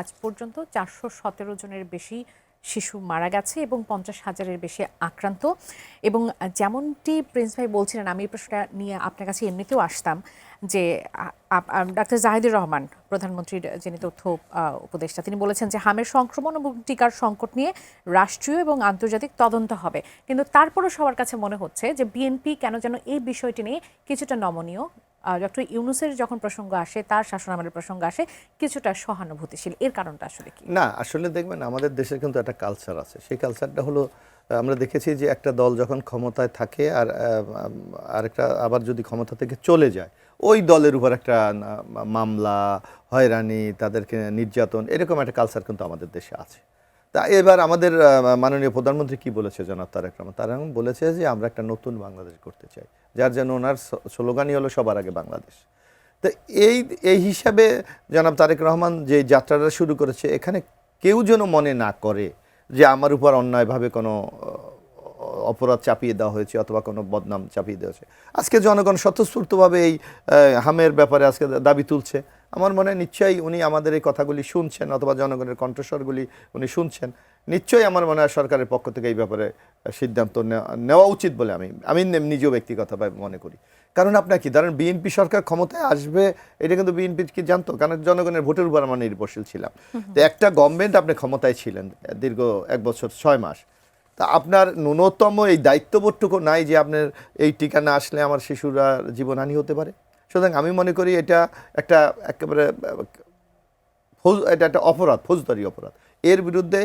আজ পর্যন্ত 417 জনের বেশি শিশু মারা গেছে এবং 50,000-এর বেশি আক্রান্ত। এবং যেমনটি প্রিন্স ভাই বলছিলেন, আমি এই প্রশ্নটা নিয়ে আপনার কাছে এমনিতেও আসতাম যে ডাক্তার জাহিদুর রহমান, প্রধানমন্ত্রীর যিনি তথ্য উপদেষ্টা, তিনি বলেছেন যে হামের সংক্রমণ এবং টিকার সংকট নিয়ে রাষ্ট্রীয় এবং আন্তর্জাতিক তদন্ত হবে। কিন্তু তারপরও সবার কাছে মনে হচ্ছে যে বিএনপি কেন যেন এই বিষয়টি নিয়ে কিছুটা নমনীয়, ডক্টর ইউনূসের যখন প্রসঙ্গ আসে, তার শাসনামলের প্রসঙ্গ আসে, কিছুটা সহানুভূতিশীল। এর কারণটা আসলে কি? না, আসলে দেখবেন আমাদের দেশে কিন্তু একটা কালচার আছে। সেই কালচারটা হলো, আমরা দেখেছি যে একটা দল যখন ক্ষমতায় থাকে আর আরেকটা আবার যদি ক্ষমতা থেকে চলে যায়, ওই দলের উপর একটা মামলা, হয়রানি, তাদেরকে নির্যাতন, এরকম একটা কালচার কিন্তু আমাদের দেশে আছে। তা এবার আমাদের মাননীয় প্রধানমন্ত্রী কি বলেছে জনাব তারেক রহমান? তারেক রহমান বলেছে যে আমরা একটা নতুন বাংলাদেশ করতে চাই, যার জন্য ওনার স্লোগানই হলো সবার আগে বাংলাদেশ। তো এই হিসাবে জনাব তারেক রহমান যে যাত্রাটা শুরু করেছে, এখানে কেউ যেন মনে না করে যে আমার উপর অন্যায়ভাবে কোনো অপরাধ চাপিয়ে দেওয়া হয়েছে অথবা কোনো বদনাম চাপিয়ে দেওয়া হয়েছে। আজকে জনগণ স্বতঃস্ফূর্তভাবে এই হামের ব্যাপারে আজকে দাবি তুলছে। আমার মনে হয় নিশ্চয়ই উনি আমাদের এই কথাগুলি শুনছেন অথবা জনগণের কণ্ঠস্বরগুলি উনি শুনছেন। নিশ্চয়ই আমার মনে হয় সরকারের পক্ষ থেকে এই ব্যাপারে সিদ্ধান্ত নেওয়া উচিত বলে আমি নিজেও ব্যক্তিগতভাবে মনে করি। কারণ আপনার কি ধরেন, বিএনপি সরকার ক্ষমতায় আসবে এটা কিন্তু বিএনপি কি জানতো? কারণ জনগণের ভোটের উপর আমরা নির্ভরশীল ছিলাম। তো একটা গভর্নমেন্ট আপনি ক্ষমতায় ছিলেন দীর্ঘ 1 বছর 6 মাস, তা আপনার ন্যূনতম এই দায়িত্ববোধটুকু নাই যে আপনার এই টিকা না আসলে আমার শিশুরা জীবনহানি হতে পারে। সুতরাং আমি মনে করি এটা একটা একেবারে এটা একটা অপরাধ, ফৌজদারি অপরাধ। এর বিরুদ্ধে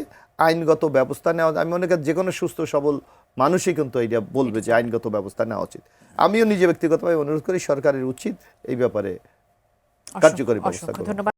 আইনগত ব্যবস্থা নেওয়া, আমি মনে করি যে কোনো সুস্থ সবল মানুষই কিন্তু এটা বলবে যে আইনগত ব্যবস্থা নেওয়া উচিত। আমিও নিজে ব্যক্তিগতভাবে অনুরোধ করি সরকারের উচিত এই ব্যাপারে কার্যকরী ব্যবস্থা গ্রহণ।